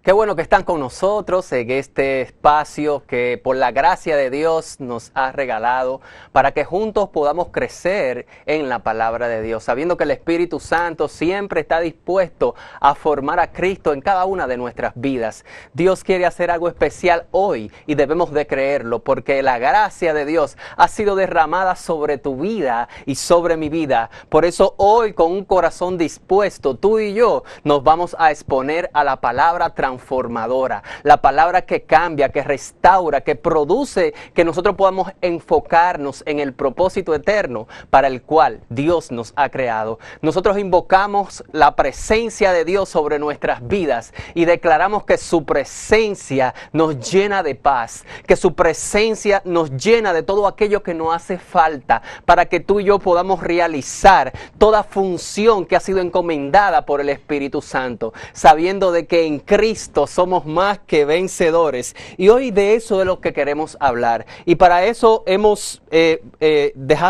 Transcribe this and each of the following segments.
Qué bueno que están con nosotros en este espacio que por la gracia de Dios nos ha regalado para que juntos podamos crecer en la palabra de Dios, sabiendo que el Espíritu Santo siempre está dispuesto a formar a Cristo en cada una de nuestras vidas. Dios quiere hacer algo especial hoy y debemos de creerlo porque la gracia de Dios ha sido derramada sobre tu vida y sobre mi vida. Por eso hoy, con un corazón dispuesto, tú y yo nos vamos a exponer a la palabra transformadora, la palabra que cambia, que restaura, que produce que nosotros podamos enfocarnos en el propósito eterno para el cual Dios nos ha creado. Nosotros invocamos la presencia de Dios sobre nuestras vidas y declaramos que su presencia nos llena de paz, que su presencia nos llena de todo aquello que nos hace falta para que tú y yo podamos realizar toda función que ha sido encomendada por el Espíritu Santo, sabiendo de que en Cristo somos más que vencedores. Y hoy de eso es lo que queremos hablar. Y para eso nos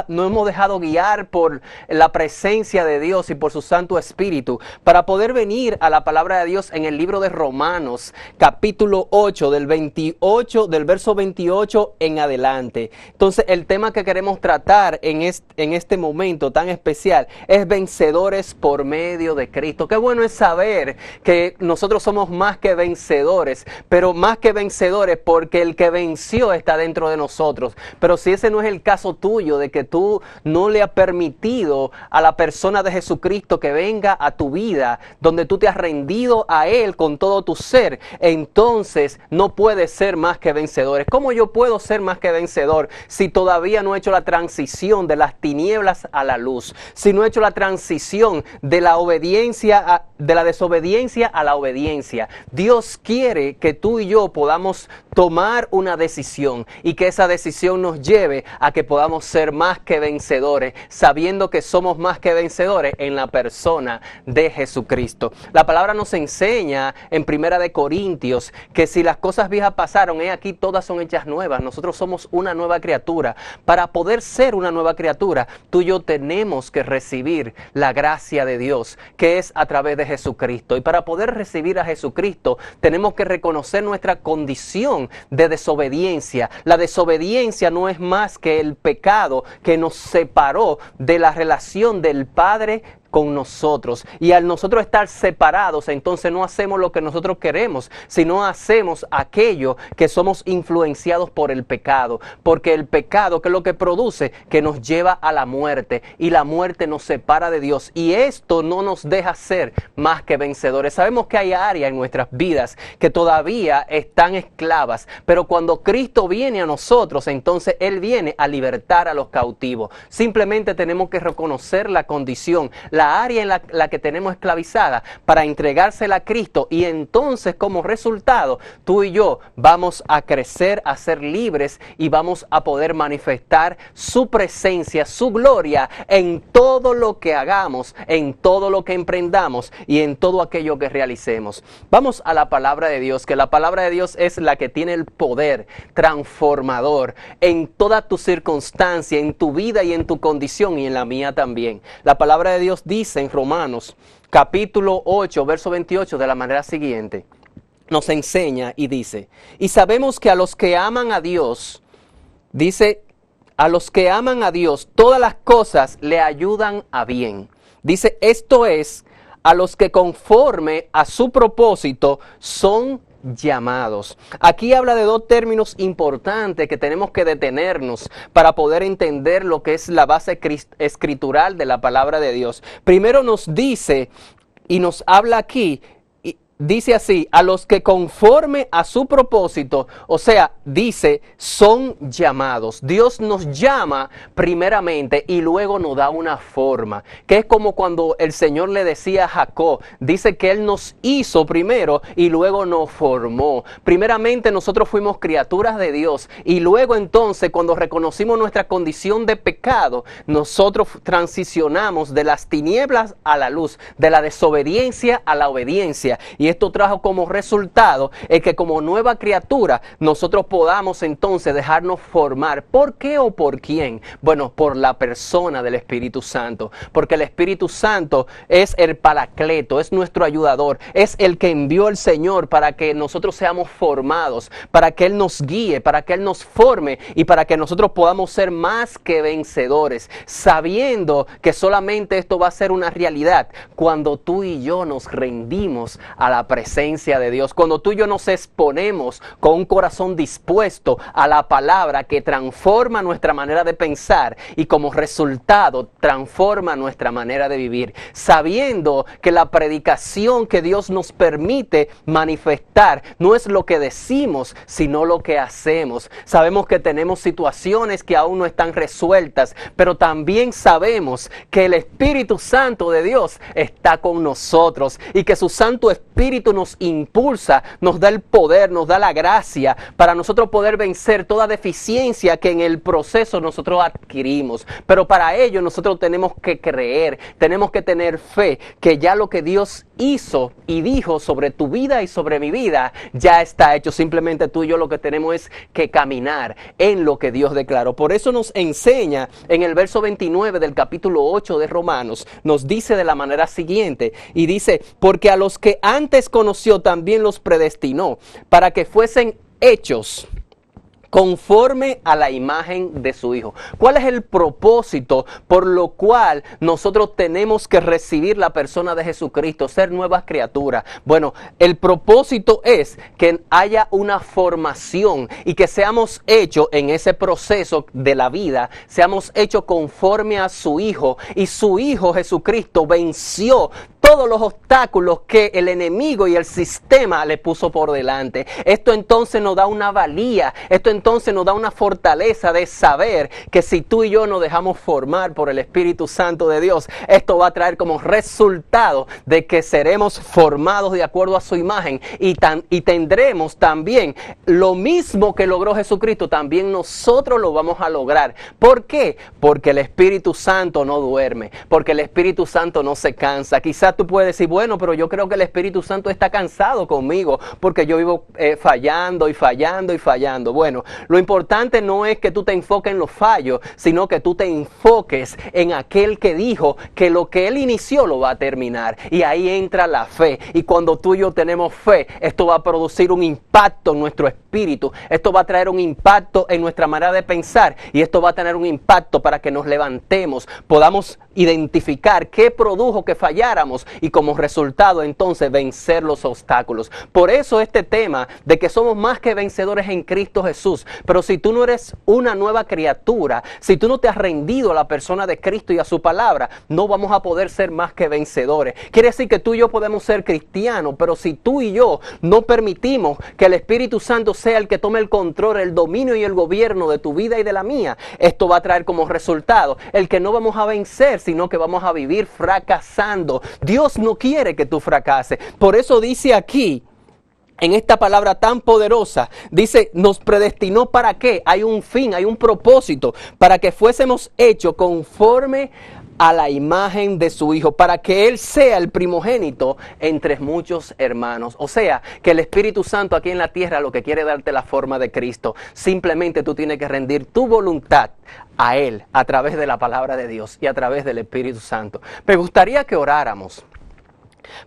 hemos dejado guiar por la presencia de Dios y por su Santo Espíritu para poder venir a la palabra de Dios en el libro de Romanos, capítulo 8, del verso 28 en adelante. Entonces, el tema que queremos tratar en este momento tan especial es vencedores por medio de Cristo. Qué bueno es saber que nosotros somos más que vencedores, pero más que vencedores porque el que venció está dentro de nosotros. Pero si ese no es el caso tuyo, de que tú no le has permitido a la persona de Jesucristo que venga a tu vida, donde tú te has rendido a Él con todo tu ser, entonces no puedes ser más que vencedores. ¿Cómo yo puedo ser más que vencedor si todavía no he hecho la transición de las tinieblas a la luz? Si no he hecho la transición de la obediencia de la desobediencia a la obediencia. Dios quiere que tú y yo podamos tomar una decisión y que esa decisión nos lleve a que podamos ser más que vencedores, sabiendo que somos más que vencedores en la persona de Jesucristo. La palabra nos enseña en 1 Corintios que si las cosas viejas pasaron, aquí todas son hechas nuevas. Nosotros somos una nueva criatura. Para poder ser una nueva criatura, tú y yo tenemos que recibir la gracia de Dios, que es a través de Jesucristo. Y para poder recibir a Jesucristo, tenemos que reconocer nuestra condición de desobediencia. La desobediencia no es más que el pecado que nos separó de la relación del Padre con nosotros, y al nosotros estar separados, entonces no hacemos lo que nosotros queremos, sino hacemos aquello que somos influenciados por el pecado, porque el pecado, que es lo que produce, que nos lleva a la muerte, y la muerte nos separa de Dios, y esto no nos deja ser más que vencedores. Sabemos que hay áreas en nuestras vidas que todavía están esclavas, pero cuando Cristo viene a nosotros, entonces Él viene a libertar a los cautivos. Simplemente tenemos que reconocer la condición, la área en la que tenemos esclavizada, para entregársela a Cristo, y entonces como resultado tú y yo vamos a crecer, a ser libres, y vamos a poder manifestar su presencia, su gloria en todo lo que hagamos, en todo lo que emprendamos y en todo aquello que realicemos. Vamos a la palabra de Dios, que la palabra de Dios es la que tiene el poder transformador en toda tu circunstancia, en tu vida y en tu condición, y en la mía también. La palabra de Dios dice en Romanos capítulo 8, verso 28 de la manera siguiente. Nos enseña y dice: y sabemos que a los que aman a Dios, dice, a los que aman a Dios, todas las cosas le ayudan a bien. Dice, esto es, a los que conforme a su propósito son llamados. Aquí habla de dos términos importantes que tenemos que detenernos para poder entender lo que es la base escritural de la palabra de Dios. Primero nos dice y nos habla aquí, dice así, a los que conforme a su propósito, o sea, dice, son llamados. Dios nos llama primeramente y luego nos da una forma, que es como cuando el Señor le decía a Jacob, dice que Él nos hizo primero y luego nos formó. Primeramente nosotros fuimos criaturas de Dios, y luego entonces cuando reconocimos nuestra condición de pecado, nosotros transicionamos de las tinieblas a la luz, de la desobediencia a la obediencia, y esto trajo como resultado el que como nueva criatura nosotros podamos entonces dejarnos formar. ¿Por qué o por quién? Bueno, por la persona del Espíritu Santo, porque el Espíritu Santo es el Paracleto, es nuestro ayudador, es el que envió el Señor para que nosotros seamos formados, para que Él nos guíe, para que Él nos forme y para que nosotros podamos ser más que vencedores, sabiendo que solamente esto va a ser una realidad cuando tú y yo nos rendimos a la presencia de Dios, cuando tú y yo nos exponemos con un corazón dispuesto a la palabra que transforma nuestra manera de pensar y como resultado transforma nuestra manera de vivir, sabiendo que la predicación que Dios nos permite manifestar no es lo que decimos, sino lo que hacemos. Sabemos que tenemos situaciones que aún no están resueltas, pero también sabemos que el Espíritu Santo de Dios está con nosotros y que su Santo Espíritu nos impulsa, nos da el poder, nos da la gracia para nosotros poder vencer toda deficiencia que en el proceso nosotros adquirimos. Pero para ello nosotros tenemos que creer, tenemos que tener fe que ya lo que Dios hizo y dijo sobre tu vida y sobre mi vida ya está hecho. Simplemente tú y yo lo que tenemos es que caminar en lo que Dios declaró. Por eso nos enseña en el verso 29 del capítulo 8 de Romanos, nos dice de la manera siguiente, y dice: porque a los que antes conoció también los predestinó para que fuesen hechos conforme a la imagen de su Hijo. ¿Cuál es el propósito por lo cual nosotros tenemos que recibir la persona de Jesucristo, ser nuevas criaturas? Bueno, el propósito es que haya una formación y que seamos hechos en ese proceso de la vida, seamos hechos conforme a su Hijo, y su Hijo Jesucristo venció todos los obstáculos que el enemigo y el sistema le puso por delante. Esto entonces nos da una valía, esto entonces nos da una fortaleza de saber que si tú y yo nos dejamos formar por el Espíritu Santo de Dios, esto va a traer como resultado de que seremos formados de acuerdo a su imagen y tendremos también lo mismo que logró Jesucristo, también nosotros lo vamos a lograr. ¿Por qué? Porque el Espíritu Santo no duerme, porque el Espíritu Santo no se cansa. Quizás tú puedes decir, bueno, pero yo creo que el Espíritu Santo está cansado conmigo porque yo vivo fallando y fallando y fallando. Bueno, lo importante no es que tú te enfoques en los fallos, sino que tú te enfoques en aquel que dijo que lo que Él inició lo va a terminar. Y ahí entra la fe. Y cuando tú y yo tenemos fe, esto va a producir un impacto en nuestro espíritu. Esto va a traer un impacto en nuestra manera de pensar. Y esto va a tener un impacto para que nos levantemos, podamos identificar qué produjo que falláramos y como resultado entonces vencer los obstáculos. Por eso este tema de que somos más que vencedores en Cristo Jesús. Pero si tú no eres una nueva criatura, si tú no te has rendido a la persona de Cristo y a su palabra, no vamos a poder ser más que vencedores. Quiere decir que tú y yo podemos ser cristianos, pero si tú y yo no permitimos que el Espíritu Santo sea el que tome el control, el dominio y el gobierno de tu vida y de la mía, esto va a traer como resultado el que no vamos a vencer, sino que vamos a vivir fracasando. Dios no quiere que tú fracases. Por eso dice aquí, en esta palabra tan poderosa, dice, nos predestinó ¿para qué? Hay un fin, hay un propósito, para que fuésemos hechos conforme a la imagen de su Hijo, para que Él sea el primogénito entre muchos hermanos. O sea, que el Espíritu Santo aquí en la tierra lo que quiere darte la forma de Cristo. Simplemente tú tienes que rendir tu voluntad a Él a través de la palabra de Dios y a través del Espíritu Santo. Me gustaría que oráramos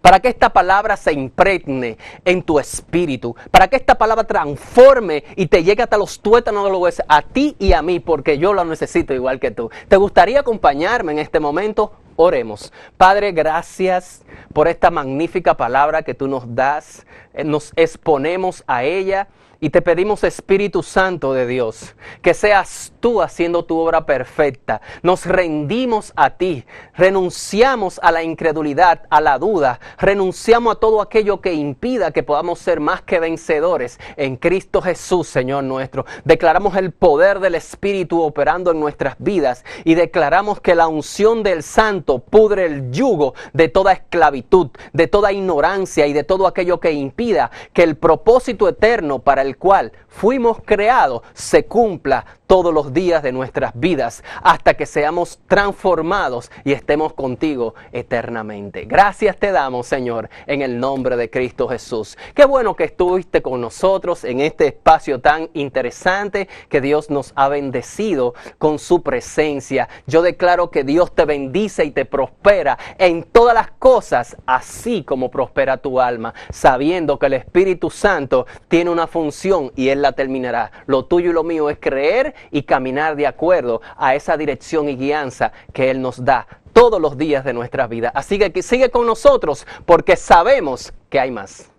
para que esta palabra se impregne en tu espíritu, para que esta palabra transforme y te llegue hasta los tuétanos de los huesos, a ti y a mí, porque yo lo necesito igual que tú. ¿Te gustaría acompañarme en este momento? Oremos. Padre, gracias por esta magnífica palabra que tú nos das. Nos exponemos a ella y te pedimos, Espíritu Santo de Dios, que seas tú haciendo tu obra perfecta. Nos rendimos a ti, renunciamos a la incredulidad, a la duda, renunciamos a todo aquello que impida que podamos ser más que vencedores en Cristo Jesús, Señor nuestro. Declaramos el poder del Espíritu operando en nuestras vidas y declaramos que la unción del Santo Santo pudre el yugo de toda esclavitud, de toda ignorancia y de todo aquello que impida que el propósito eterno para el cual fuimos creados se cumpla todos los días de nuestras vidas hasta que seamos transformados y estemos contigo eternamente. Gracias te damos, Señor, en el nombre de Cristo Jesús. Qué bueno que estuviste con nosotros en este espacio tan interesante que Dios nos ha bendecido con su presencia. Yo declaro que Dios te bendice y te prospera en todas las cosas, así como prospera tu alma, sabiendo que el Espíritu Santo tiene una función y Él la terminará. Lo tuyo y lo mío es creer y caminar de acuerdo a esa dirección y guianza que Él nos da todos los días de nuestra vida. Así que sigue con nosotros porque sabemos que hay más.